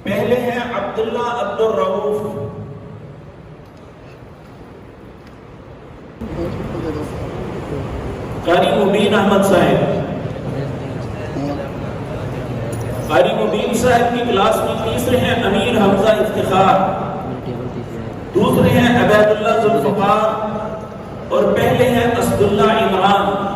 پہلے ہیں عبداللہ عبد الرؤف، قاری مبین احمد صاحب، قاری مبین صاحب کی کلاس میں تیسرے ہیں امیر حمزہ افتخار، دوسرے ہیں عبید اللہ ذوالفقار اور پہلے ہیں اسد اللہ عمران۔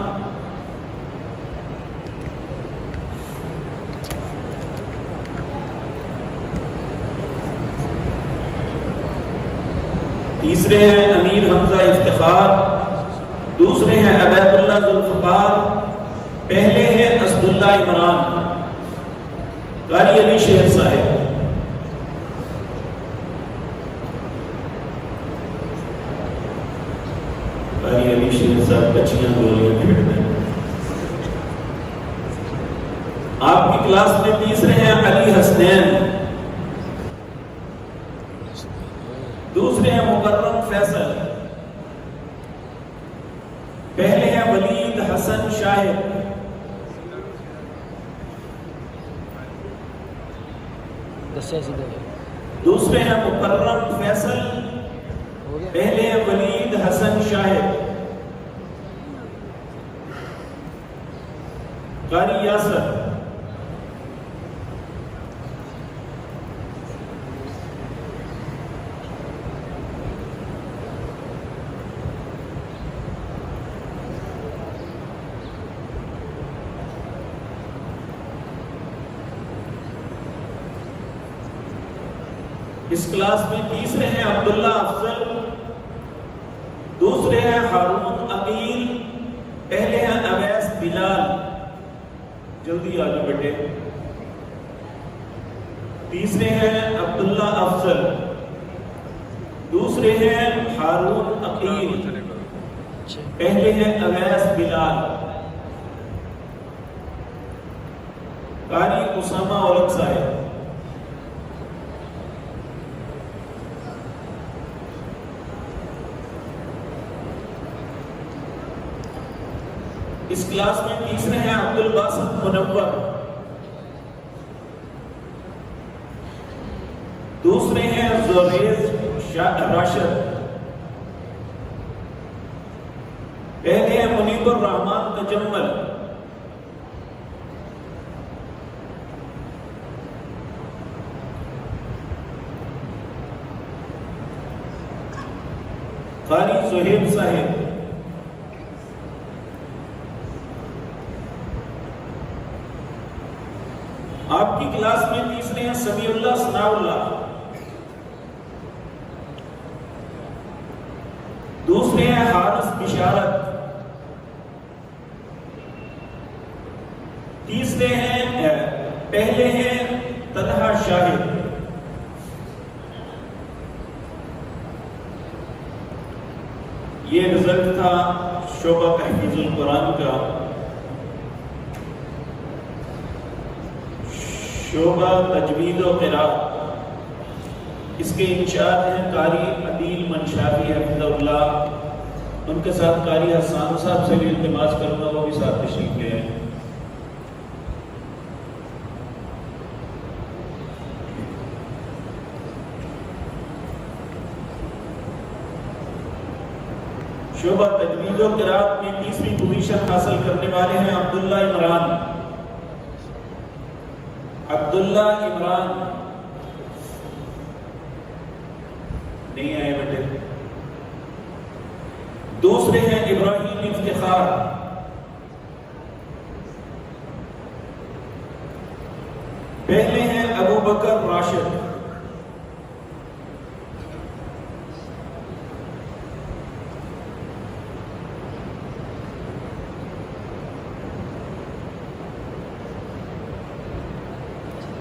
تیسرے ہیں امیر حمزہ افتخار، دوسرے ہیں عبید اللہ ذوالفقار، پہلے ہیں اسد اللہ عمران۔ قاری علی شیر صاحب، قاری علی شیر صاحب بچیاں گولیاں پھیڑتے ہیں۔ آپ کی کلاس میں تیسرے ہیں علی حسنین، دوسرے ہیں مکرم فیصل، پہلے ہیں ولید حسن شاہد، دوسرے ہیں مکرم فیصل، پہلے ہیں ولید حسن شاہد۔ قاری یاسر، اس کلاس میں تیسرے ہیں عبداللہ افضل، دوسرے ہیں ہارون عقیل، پہلے ہیں اویس بلال۔ جلدی آگے بیٹھے۔ تیسرے ہیں عبداللہ افضل، دوسرے ہیں ہارون عقیل، پہلے ہیں اویس بلال۔ قاری اسامہ اولک صاحب، اس کلاس میں تیسرے ہیں عبد الباسط منور، دوسرے ہیں زوریز راشد، پہلے ہیں منیب الرحمان تجمل۔ قاری سہیب صاحب، آپ کی کلاس میں تیسرے ہیں سمیع اللہ ثناء اللہ، دوسرے ہیں حارث بشارت، تیسرے ہیں پہلے ہیں طلحہ شاہد۔ یہ رزلٹ تھا شعبہ تحفیظ القرآن کا۔ شعبہ تجوید و قراءت، اس کے انچارج ہیں قاری عدیل منشافی حفظہ اللہ۔ ان کے ساتھ قاری حسان صاحب سے بھی التماس کروں گا وہ بھی ساتھ تشریف لے آئیں۔ شعبہ تجوید و قراءت میں تیسری پوزیشن حاصل کرنے والے ہیں عبداللہ عمران۔ عبداللہ عمران نہیں آئے بیٹے۔ دوسرے ہیں ابراہیم افتخار، پہلے ہیں ابو بکر راشد،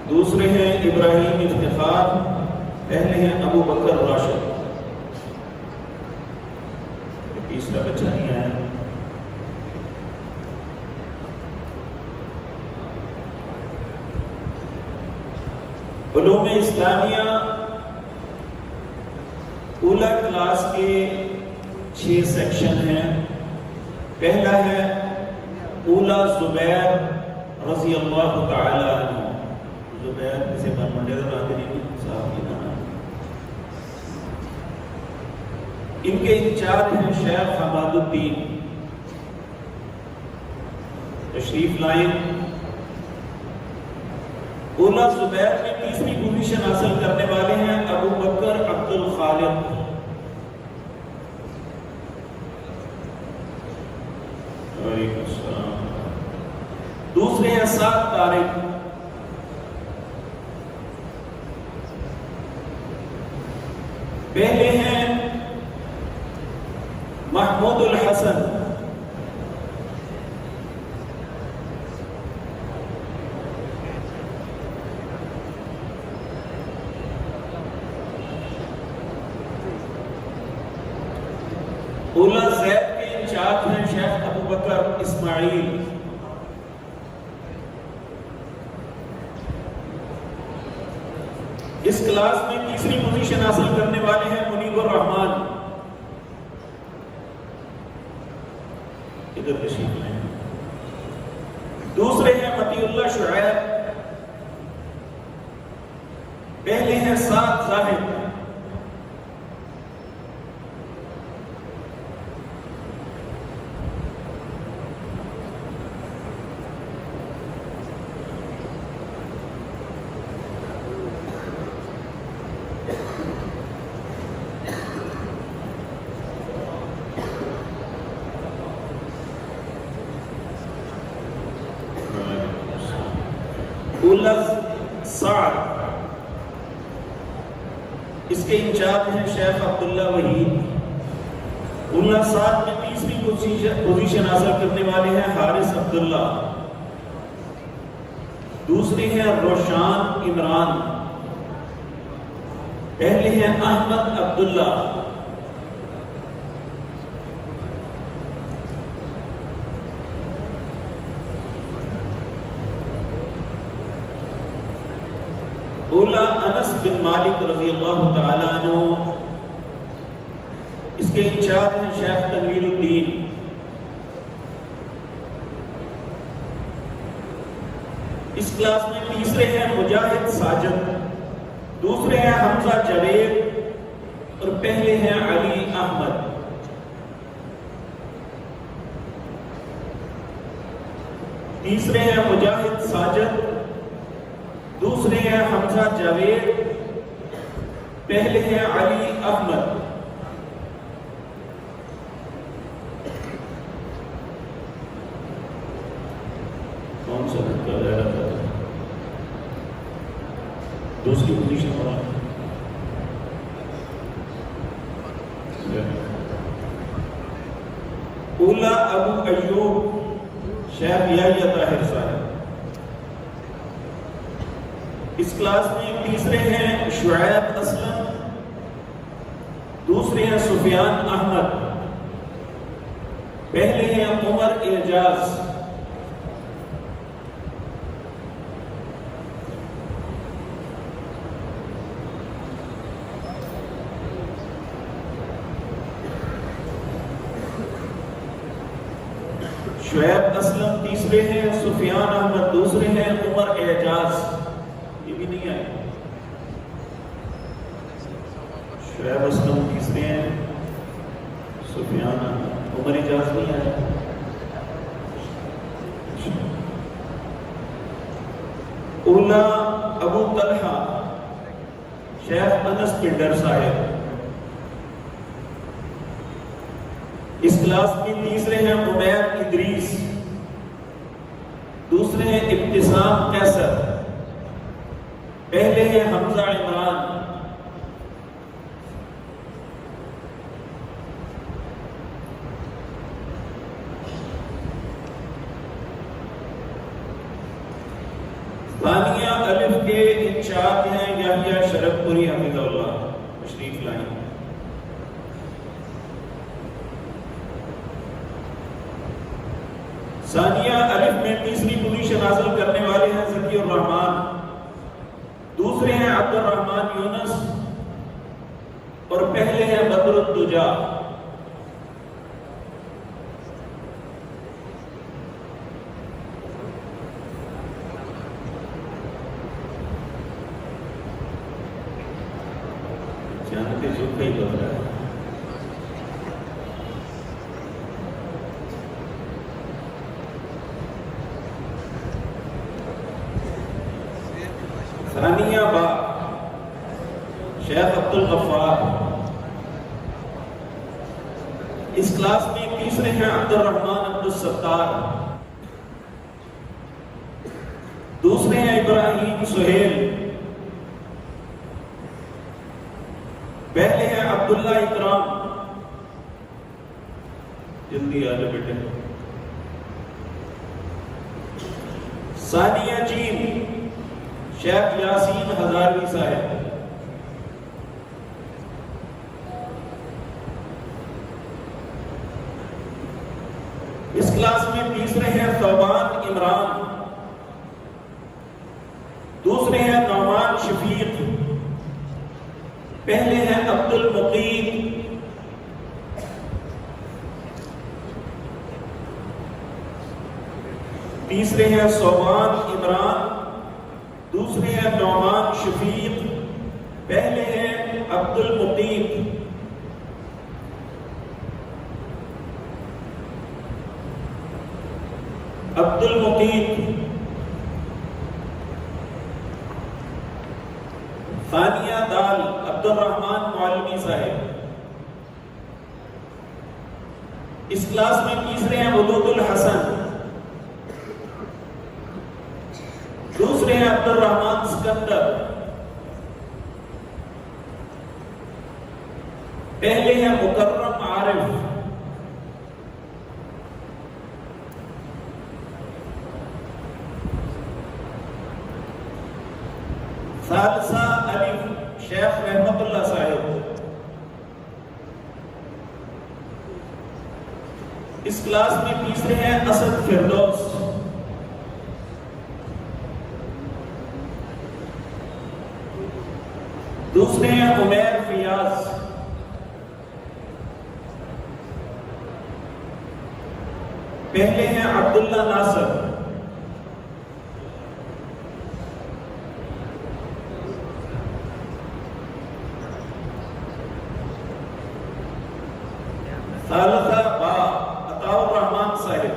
دوسرے ہیں ابراہیم افتخار، پہلے ہیں ابو بکر راشد۔ تیسرا بچہ نہیں آیا۔ علوم اسلامیہ اولا کلاس کے 6 سیکشن ہیں۔ پہلا ہے اولا زبیر رضی اللہ تعالی عنہ، زبیر کسی بن منڈے کا حاضرین صاحب کی نام. ان کے انچارج ہیں شیخ حماد الدین. تشریف لائیں. اولا زبیر میں تیسری پوزیشن حاصل کرنے والے ہیں ابو بکر عبد الخالق. وعلیکم السلام. دوسرے ہیں سعد طارق. پہلے ہیں محمود الحسن. اولا زید کے انچارج ہیں شیخ ابو بکر اسماعیل. اس کلاس میں تیسری پوزیشن حاصل کرنے والے ہیں منیب الرحمان. ادھر تشریف لائیں. دوسرے ہیں مطیع اللہ شعیب. پہلے ہیں سعد زاہد. سعد اس کے انچارج ہیں شیخ عبداللہ وحید. اللہ سعد میں تیسری پوزیشن حاصل کرنے والے ہیں حارث عبداللہ. دوسرے ہیں روشان عمران. پہلے ہیں احمد عبداللہ. اولا انس بن مالک رضی اللہ تعالیٰ عنہ. اس کے انچارج ہیں شیخ تنویر الدین. اس کلاس میں تیسرے ہیں مجاہد ساجد. دوسرے ہیں حمزہ جاوید اور پہلے ہیں علی احمد. تیسرے ہیں مجاہد ساجد. دوسرے ہیں حمزہ جاوید. پہلے ہیں علی احمد. کون سا لڑکا رہ رہا تھا؟ دوسری پوزیشن والا اولا ابو ایوب شیخ یحییٰ طاہر صاحب. اس کلاس میں تیسرے ہیں شعیب اسلم. دوسرے ہیں سفیان احمد. پہلے ہیں عمر اعجاز. شعیب اسلم تیسرے ہیں. سفیان احمد دوسرے ہیں. عمر اعجاز یہ بھی نہیں آئے. شعیب اسلم تیسرے ہیں. سفیان احمد. عمر اعجاز نہیں آئے. اولا ابو طلحہ شیخ انس پنڈر صاحب. اس کلاس میں تیسرے ہیں عمیر ادریس. دوسرے ہیں ابتسام قیصر. پہلے ہیں حمزہ عمران. ثانیہ الف کے انچارج ہیں یحییٰ شرف پوری حفظہ اللہ. تشریف لائیں. ثانیہ الف میں تیسری پوزیشن حاصل کرنے والے ہیں ذکی الرحمان. دوسرے ہیں عبد الرحمان یونس اور پہلے ہیں بدر الدجا. ثانیہ با شیخ عبد الغفار. اس کلاس میں تیسرے ہیں عبد الرحمن عبد الستار. دوسرے ہیں ابراہیم سہیل. پہلے ہیں عبداللہ اکرام. جلدی آ جائے بیٹے. ثانیہ جیم شیخ یاسین ہزاروی صاحب. اس کلاس میں تیسرے ہیں ثوبان عمران. دوسرے ہیں نعمان شفیق. پہلے ہیں عبد المقیم. تیسرے ہیں ثوبان عمران. دوسرے ہیں نعمان شفیق. پہلے ہیں عبد المقیم. عبد المقیم. ثانیہ دال عبد الرحمن معلمی صاحب. اس کلاس میں تیسرے ہیں ودود الحسن. دوسرے ہیں عبد الرحمن سکندر. پہلے ہیں مکرم عارف. ثالثہ الف شیخ رحمت اللہ صاحب. اس کلاس میں تیسرے ہیں اسد فردوس. دوسرے ہیں عمیر فیاض. پہلے ہیں عبداللہ ناصر. ثالثہ با عطاء الرحمن صاحب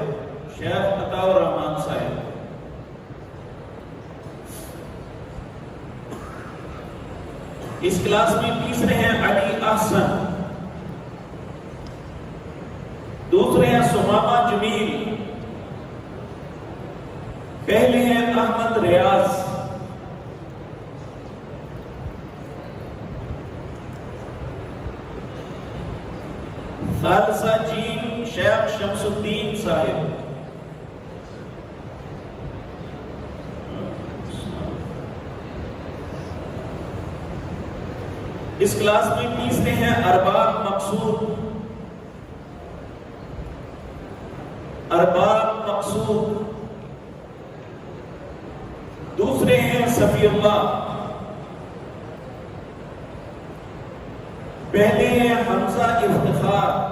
شیخ عطاء الرحمن صاحب. اس کلاس میں تیسرے ہیں علی احسن. دوسرے ہیں سمامہ جمیل. پہلے ہیں احمد ریاض. ثالثہ جیم شیخ شمس الدین صاحب. اس کلاس میں تیسرے ہیں ارباب مقصود. ارباب مقصود. دوسرے ہیں صفی اللہ. پہلے ہیں حمزہ افتخار.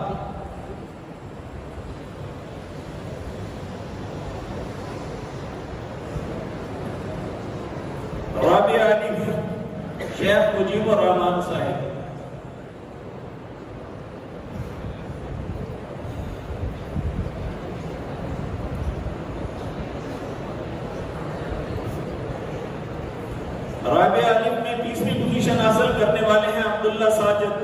رابع الف شیخ مجیب الرحمان صاحب. رابع الف میں تیسری پوزیشن حاصل کرنے والے ہیں عبداللہ ساجد.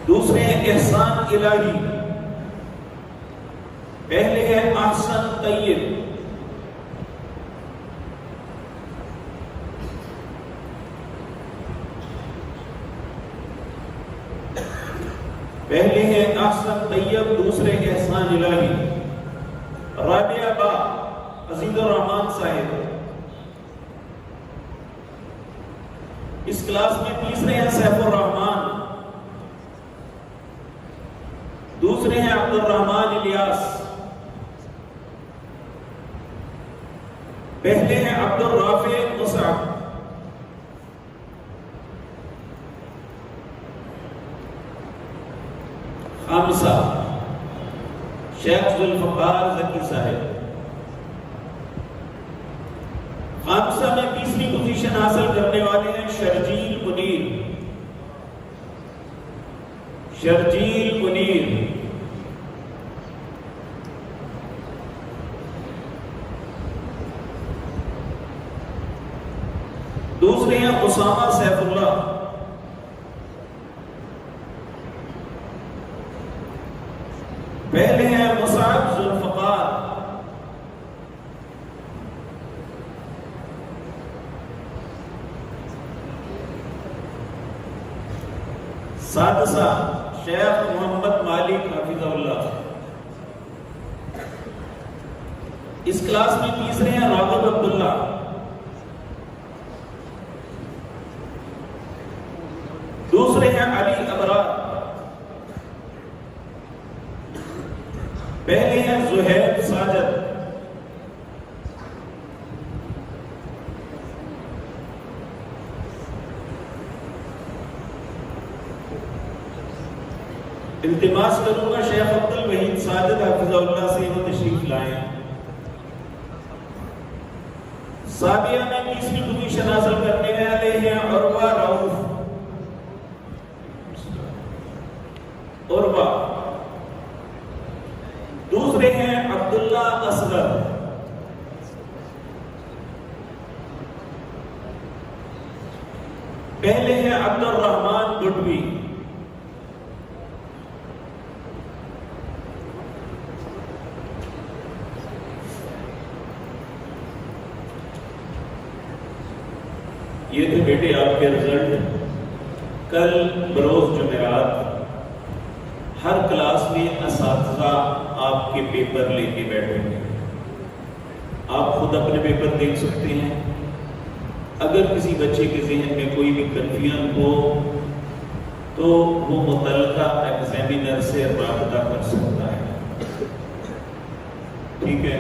دوسرے ہیں احسان الہی. پہلے ہے احسن طیب. پہلے ہے احسن طیب. دوسرے احسان الہی. رابعہ با عزیز الرحمان صاحب. اس کلاس میں تیسرے ہیں سیف الرحمان. دوسرے ہیں عبد الرحمن الیاس. پہلے ہیں عبد الرافع مصعب. خامسہ شیخ ذوالفقار زکی صاحب. خامسہ میں تیسری پوزیشن حاصل کرنے والے ہیں شرجیل منیر. شرجیل منیر، دوسرے ہیں اسامہ سیف اللہ، پہلے ہیں مصعب ذوالفقار، سادسہ شیخ محمد مالک حفظہ اللہ۔ اس کلاس میں تیسرے ہیں راغب عبداللہ، دوسرے ہیں علی ابرار، پہلے ہیں زہیب ساجد، التماس کروں گا شیخ عبد الوحید ساجد حفظہ اللہ سے وہ تشریف لائیں۔ سابیہ میں تیسری پوزیشن حاصل کرنے والے ہیں عروہ رؤوف، عروہ، دوسرے ہیں عبداللہ اصغر، پہلے ہیں عبد الرحمن گڈوی، یہ تھے بیٹے آپ کے رزلٹ۔ کل بروز جمعرات ہر کلاس میں اساتذہ آپ کے پیپر لے کے بیٹھیں گے، آپ خود اپنے پیپر دیکھ سکتے ہیں۔ اگر کسی بچے کے ذہن میں کوئی بھی کنفیوژن ہو تو وہ متعلقہ ایگزامینر سے رابطہ کر سکتا ہے، ٹھیک ہے؟